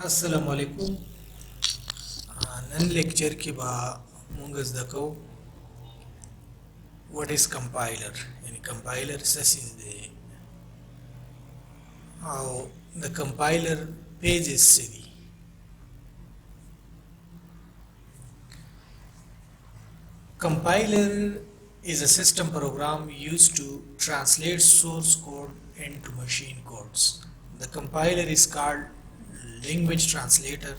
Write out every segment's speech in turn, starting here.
अस्सलाम वालेकुम। None lecture के बा मूंग زده کو what is compiler यानी compiler څه شی دی او the compiler pages څه دي. Compiler is a system program used to translate source code into machine codes. The compiler is called language translator.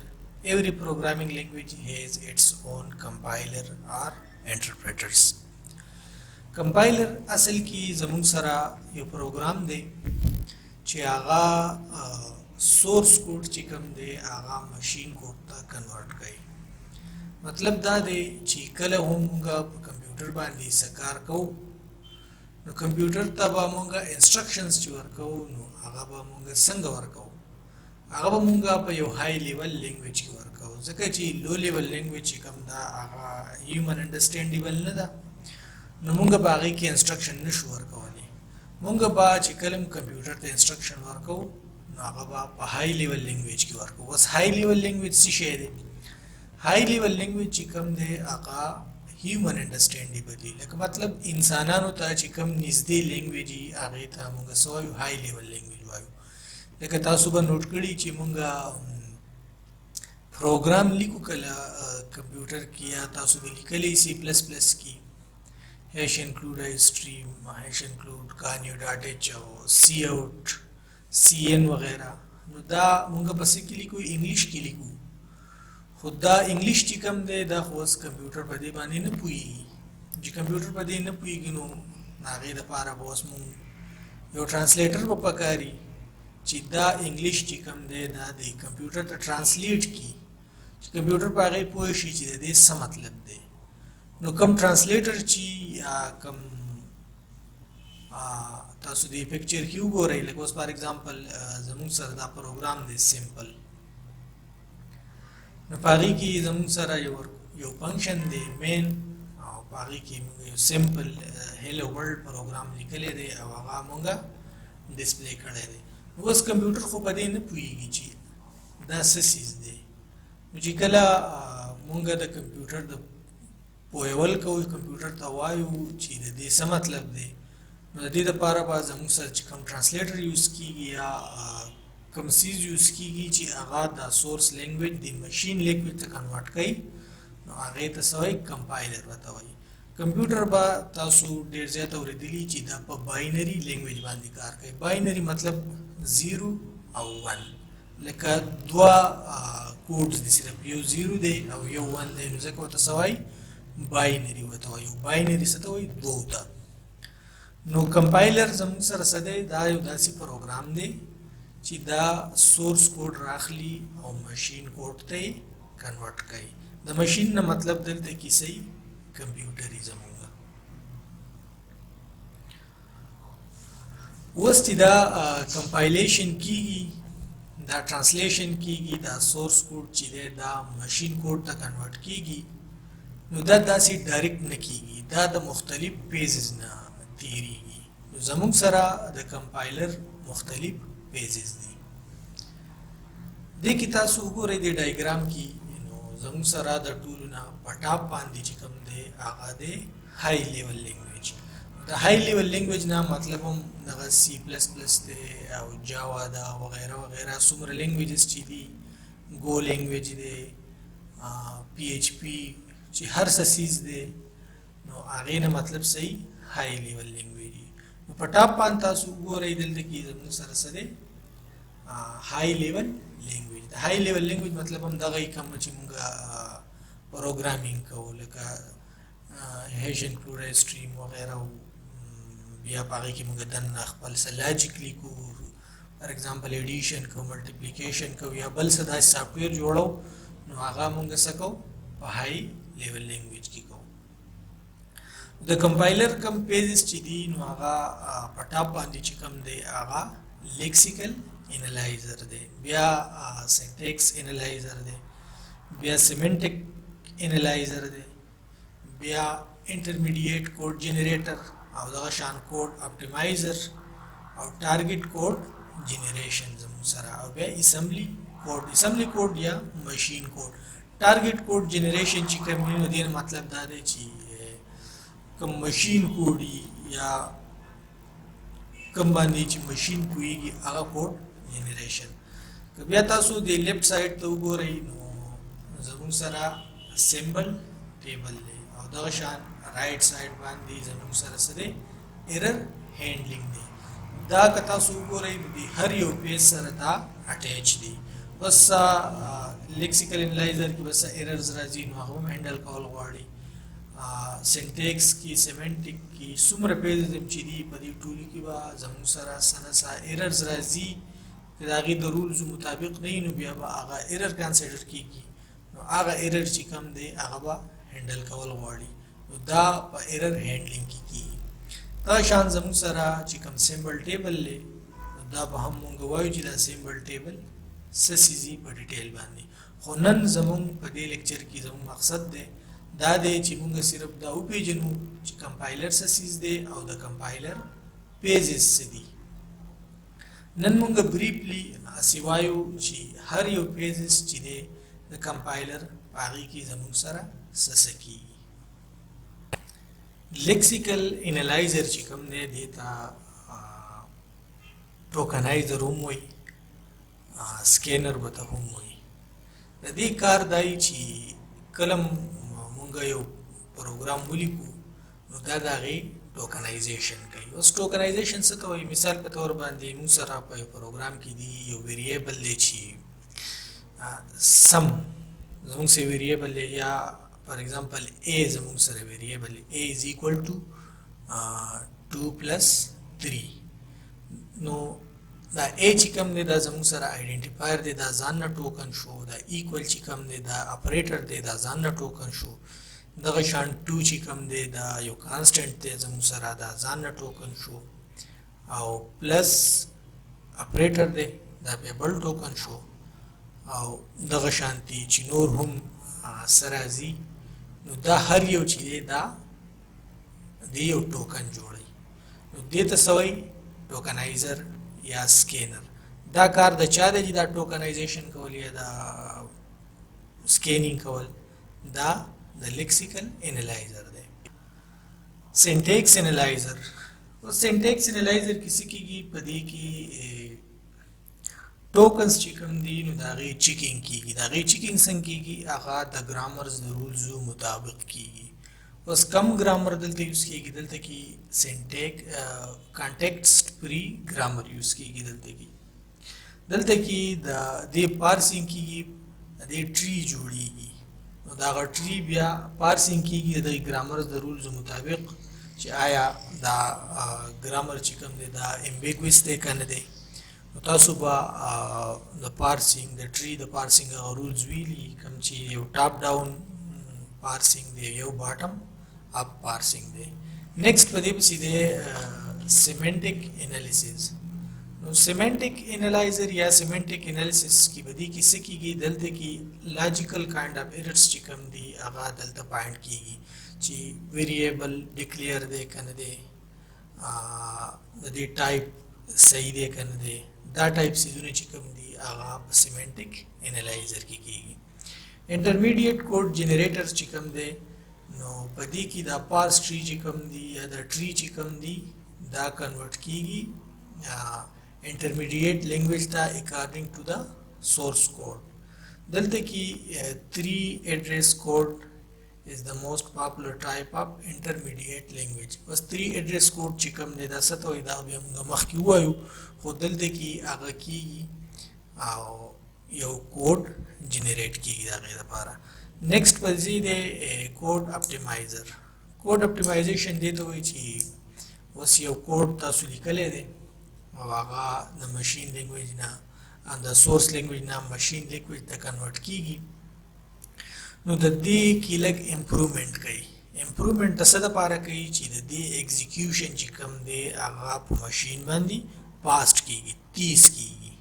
Every programming language has its own compiler or interpreters. Compiler اصل کی زمون سره یو پروګرام دی چې هغه سورس کوډ چې کوم دی هغه ماشین کوډ ته کنورټ کوي. مطلب دا دی چې کله همغه په کمپیوټر باندې سکار کوو نو کمپیوټر ته به مونږه انسټرکشنز چې ورکوو نو هغه به مونږه څنګه ورکوو، هغه به مونږه په یو های لیول لینګویج کې ورکوو، ځکه چې لو لیول لینګویج چې کوم دا هغه هیومن انډرسټینډیبل نه ده نو مونږ به هغې کې انسټرکشن نشو ورکولی. مونږ به چې کله کمپیوټر ته انسټرکشن ورکوو نو هغه به په های لیول لینګویج کې ورکوو. بس های لیول لینګویج څه شی دی؟ های لیول لینګویج چې کوم دی هغه هیومن انډرسټینډیبل دی، لکه مطلب انسانانو ته چې کوم نږدې لینګویج وي هغې ته مونږ څه وایو؟ های لیول لینګویج وایو. لکه تاسو به نوټ کړي چې مونږ پروګرام لیکو کله کمپیوټر کې یا تاسو به لیکلی سی پلس پلس کې هیش انکلود اسټریم، هیش انکلود کانیو ډاټ ایچ او سی آوټ سی این وغیرہ، نو دا مونږ په څه کې لیکو؟ انګلیش کې لیکو. خو دا انګلیش چې کوم دی دا خو اوس کمپیوټر په دې باندې نه پوهېږي. چې کمپیوټر په دې نه پوهېږي نو هغې دپاره به اوس مونږ یو ټرانسلیټر به پکار وي چې دا انګلیش چې کوم دی دا د کمپیوټر ته ټرانسلیټ کړي، چې کمپیوټر په هغې پوه شي چې د دې څه مطلب دی. نو کوم ټرانسلیټر چې یا کوم تاسو دې پکچر کې وګورئ، لکه اوس فار ایگزامپل زموږ سره دا پروګرام دی سمپل، نو په هغې کې زموږ سره یو فنکشن دی مین، او په هغې کې موږ یو سمپل هیلو ورلډ پروګرام لیکلی دی او هغه موږ ډسپلی کړی دی. نو اوس کمپیوټر خو په دې نه پوهېږي چې دا څه څیز دی. نو چې کله موږ د کمپیوټر د پوهول کوو، کمپیوټر ته وایو چې د دې څه مطلب دی، نو د دې دپاره به زموږ سره چې کوم ټرانسلیټر یوز کېږي یا کوم څیز یوز کېږي چې هغه د سورس لینګویج د مشین لینګویج ته کنورټ کوي، نو هغې ته څه وایي؟ کمپایلر ورته وایي. کمپیوټر به تاسو ډېر زیات اورېدلي چې دا په باینري لینګویج باندې کار کوي. باینري مطلب 0 او 1، لکه دوه کوډز دي، صرف یو 0 دی او یو 1 دی، نو ځکه ورته څه وایي؟ باینري ورته وایي. باینري څه ته وایي؟ دوو ته. نو کمپایلر زموږ سره څه دی؟ دا یو داسې پروګرام دی چې دا سورس کوډ راخلي او ماشین کوډ ته یې کنورټ کوي. د ماشین نه مطلب دلته کیسه یي کمپیوټري زموږ. اوس چې دا کمپایلیشن کیږي، دا ټرانسلیشن کیږي، دا سورس کوډ چې دی دا ماشین کوډ ته کنورټ کیږي، نو دا داسې ډایرکټ نه کیږي، دا د مختلف پیزز نه تیریږي. نو زموږ سره د کمپایلر مختلف پیجز دي. دې کې تاسو وګورئ د ډایګرام کې، نو زموږ سره د ټولو نه په ټاپ باندې چې کوم دی هغه دی های لیول لینګویج. د های لیول لینګویج نه مطلب هم دغه سی پلس پلس دی او جاوا ده وغیره وغیره، څومره لینګویجز چې دي، گو لینګویج دی، پی ایچ پی، چې هر څه څیز دی نو هغې نه مطلب صحیح های لیول لینګویج. نو په ټاپ باندې تاسو وګورئ دلته کې زموږ سره څه دی؟ های لیول لینګویج. د های لیول لینګویج مطلب هم دغه یې کوم چې موږ پروګرامینګ کوو، لکه هیش انکلود اسټریم وغیره، بیا په هغې کې موږ دننه خپل څه لاجیک لیکو، فار ایگزامپل ایډیشن کوو، ملټیپلیکیشن کوو یا بل څه داسې سافټویر جوړو، نو هغه موږ څه کوو؟ په های لیول لینګویج کې کوو. د کمپایلر کم پیجز چې دي نو هغه په ټاپ باندې چې کوم دی هغه لیکسیکل انالایزر دی، بیا سینټیکس انالایزر دی، بیا سیمنټک انالایزر دی، بیا انټرمیډیټ کوډ جنریټر او دغه شان کوډ اپټیمایزر او ټارګټ کوډ جنریشن زموږ سره، او بیا اسمبلی code assembly code या machine code target code generation چې کوم نو دین مطلب دا دی چې کوم ماشین کوډ یا کوم باندې چې ماشین کویږي هغه کوډ جنریشن که بیا تاسو د لیفت سایډ ته وګورئ نو زموږ سره سیمبل ټیبل دی او دغه شان رائټ سایډ باندې زموږ سره څه دی ایرر هینډلینګ دی دا که تاسو وګورئ نو د هر یو پیج سره دا اټیچ دی بس لیکسیکل انالایزر کې بس ایررز راځي نو هغه هم هینډل کول غواړي سینټیکس کې سیمنټیک کې څومره پیجز هم چې دي په دې ټولو کې به زموږ سره څه ایررز راځي که د هغې د رولز مطابق نه وي نو بیا به هغه ایرر کنسیډر کېږي نو هغه ایرر چې کوم دی هغه به هینډل کول غواړي نو دا په ایرر هینډلینګ کې کېږي دا شان زموږ سره چې کوم سیمبل ټیبل دی دا به هم مونږ وایو چې دا سیمبل ټیبل څه څیز دي په ډیټیل باندې خو نن زموږ په دې لیکچر کې زموږ مقصد دی دا دی چې مونږ صرف دا وپېژنو چې کمپایلر څه څیز دی او د کمپایلر پیجز څه دي نن مونږ بریفلی هسې وایو چې هر یو پیجز چې دی د کمپایلر په هغې کې زموږ سره څه کېږي لیکسیکل انالایزر چې کوم دی دې ته ټوکنایزر هم وایي سکینر به ته هم وایي د دې کار دی چې کله مونږ یو پروګرام ولیکو نو دا د هغې ټوکنایزیشن کوي اوس ټوکنایزیشن څه ته وایي مثال په طور باندې مونږ سره په یو پروګرام کې دی یو ویریبل دی چې سم زموږ سره ویریبل دی یا فار ایگزامپل a زموږ سره ویریبل a is equal to 2 plus 3 نو دا a چې کوم دی دا زموږ سره آیډنټیفایر دی دا ځان نه ټوکن شو دا ایکول چې کوم دی دا اپریټر دی دا ځان نه ټوکن شو دغه شان 2 چې کوم دی دا یو کانسټنټ دی زموږ سره دا ځان نه ټوکن شو او پلس اپریټر دی دا بیا بل ټوکن شو او دغه شانتي چې نور هم سره راځي نو دا هر یو چې دی دا د یو ټوکن جوړوي نو دې ته څه وایي ټوکنایزر یا سکینر دا کار د چا دی چې دا ټوکنایزیشن کول یا دا سکینینګ کول دا د لیکسیکل انالایزر دی سینټیکس انالایزر سینټیکس انالایزر کې څه کېږي په دې کې ټوکنز چې کوم دي نو د هغې چیکینګ کېږي د هغې چیکینګ څنګه کېږي هغه د ګرامرز د رولزو مطابق کېږي اوس کم ګرامر دلته یوز کېږي دلته کې کانټیکسټ فری ګرامر یوز کېږي دلته کې د دې پارسینګ کېږي د دې ټری جوړیږي نو د هغه ټری بیا پارسینګ کېږي د ګرامرز د رولزو مطابق چې آیا دا ګرامر چې کوم دی دا امبیګوس دی که نه دی نو تاسو به د پارسینګ د ټری د پارسینګ هغه رولز ویلي کوم چې یو ټاپ ډاون پارسینګ دی یو باټم اپ پارسینګ دی نیکسټ په دې پسې دی سیمنټیک انالیسیس نو سیمنټیک انالایزر یا سیمنټیک انالیسیس کې به دې کې څه کېږي دلته کې لاجیکل کاینډ اف ایررز چې کوم دي هغه دلته پاینټ کېږي چې ویریبل ډیکلیئر دی که نه دی د دې ټایپ صحیح دی که نه دی دا ټایپ سیزونه چې کوم دي هغه په سیمنټیک انالایزر کې کېږي انټرمیډیټ کوډ جنریټر چې کوم دی نو په دې کې دا پارس ټری چې کوم دي یا د ټری چې کوم دي دا کنورټ کېږي انټرمیډیټ لینګویج ته اکارډنګ ټو د سورس کوډ دلته کې 3 ایډریس کوډ is the most popular type of intermediate language بس 3 ایډریس کوډ چې کوم دی دا څه ته وایي دا بیا موږ مخکې ووایو خو دلته کې هغه کېږي او یو کوډ جنریټ کېږي د هغې لپاره نیکسټ په دې دی کوډ اپټیمایزر کوډ اپټیمایزیشن دې ته وایي چې اوس یو کوډ تاسو لیکلی دی او هغه د مشین لینګویج نه د سورس لینګویج نه مشین لینګویج ته کنورټ کېږي نو د دې کې لږ امپروومنټ کوي امپروومنټ د څه دپاره کوي چې د دې ایگزیکیوشن چې کوم دی هغه په مشین باندې فاسټ کېږي تیز کېږي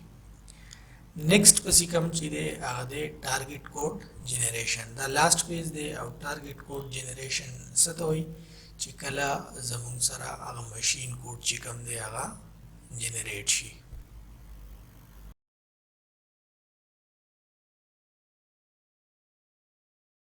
نیکسټ پسې کوم چې دی هغه دی ټارګیټ کوډ جنریشن دا لاست پیج دی او ټارګیټ کوډ جنریشن څه ته وایي چې کله زموږ سره هغه مشین کوډ چې کوم دی هغه جنریټ شي